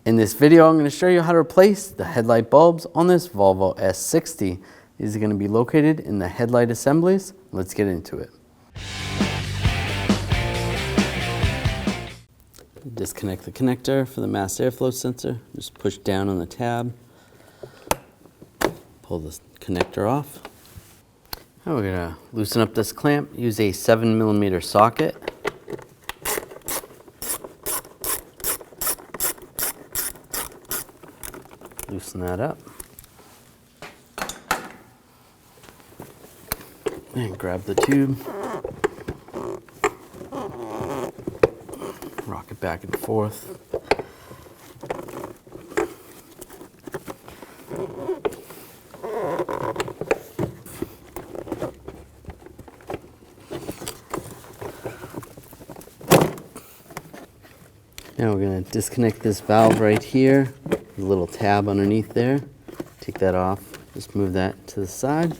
In this video, I'm going to show you how to replace the headlight bulbs on this Volvo S60. These are going to be located in the headlight assemblies. Let's get into it. Disconnect the connector for the mass airflow sensor. Just push down on the tab. Pull the connector off. Now we're going to loosen up this clamp. Use a 7mm socket. Loosen that up. And grab the tube. Rock it back and forth. Now we're going to disconnect this valve right here. There's a little tab underneath there. Take that off. Just move that to the side.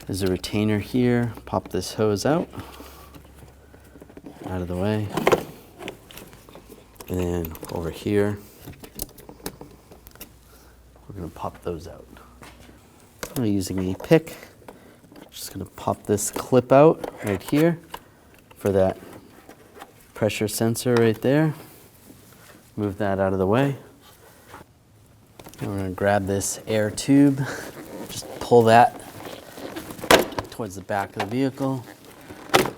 There's a retainer here. Pop this hose out of the way. And then over here, we're going to pop those out. I'm using a pick. Just going to pop this clip out right here for that pressure sensor right there. Move that out of the way. And we're going to grab this air tube. Just pull that towards the back of the vehicle.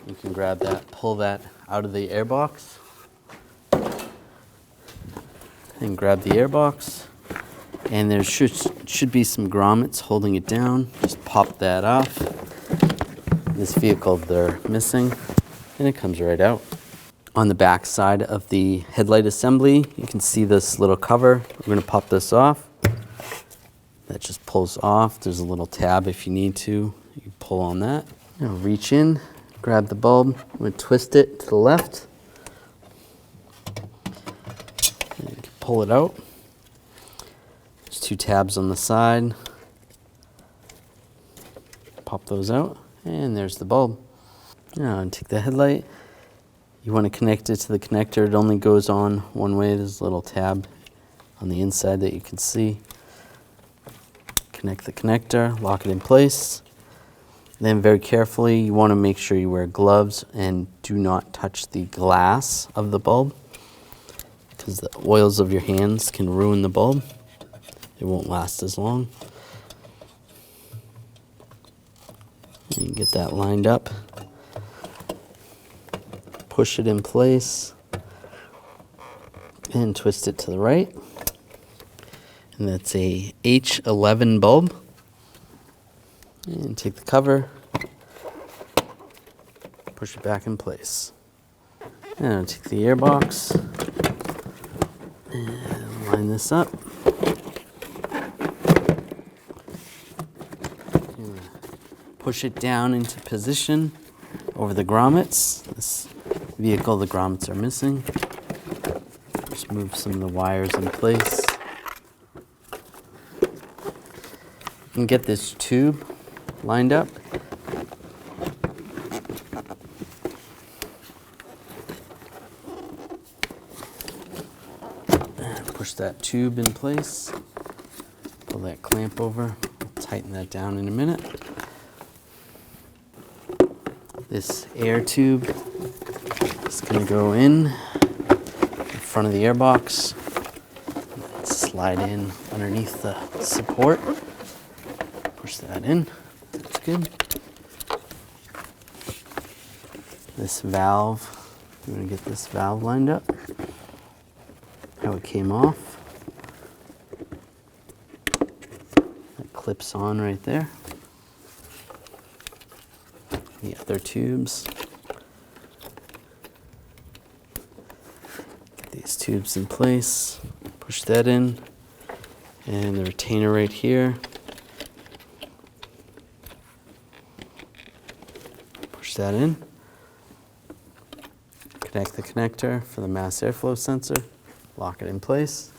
You can grab that, pull that out of the airbox. And grab the airbox. And there should be some grommets holding it down. Just pop that off. This vehicle, they're missing. And it comes right out. On the back side of the headlight assembly, you can see this little cover. We're going to pop this off. That just pulls off. There's a little tab if you need to. You can pull on that. Now reach in, grab the bulb. I'm going to twist it to the left. And you can pull it out. There's two tabs on the side. Pop those out, and there's the bulb. Now take the headlight. You want to connect it to the connector. It only goes on one way. There's a little tab on the inside that you can see. Connect the connector, lock it in place. Then very carefully, you want to make sure you wear gloves and do not touch the glass of the bulb, because the oils of your hands can ruin the bulb. It won't last as long. And you get that lined up. Push it in place and twist it to the right. And that's a H11 bulb. And take the cover, push it back in place. And I'll take the airbox and line this up. Push it down into position over the grommets. This vehicle, the grommets are missing. Just move some of the wires in place. And get this tube lined up. And push that tube in place. Pull that clamp over. Tighten that down in a minute. This air tube is going to go in front of the airbox. Slide in underneath the support. Push that in. That's good. This valve, I'm going to get this valve lined up. How it came off. That clips on right there. The other tubes. Get these tubes in place. Push that in. And the retainer right here. Push that in. Connect the connector for the mass airflow sensor. Lock it in place.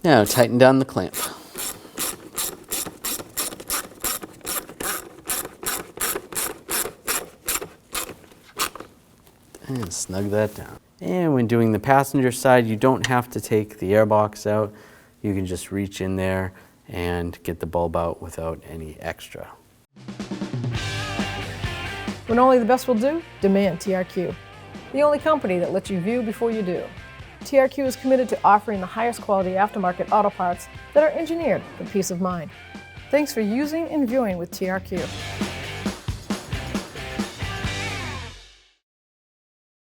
Now tighten down the clamp. And snug that down. And when doing the passenger side, you don't have to take the airbox out. You can just reach in there and get the bulb out without any extra. When only the best will do, demand TRQ. The only company that lets you view before you do. TRQ is committed to offering the highest quality aftermarket auto parts that are engineered for peace of mind. Thanks for using and viewing with TRQ.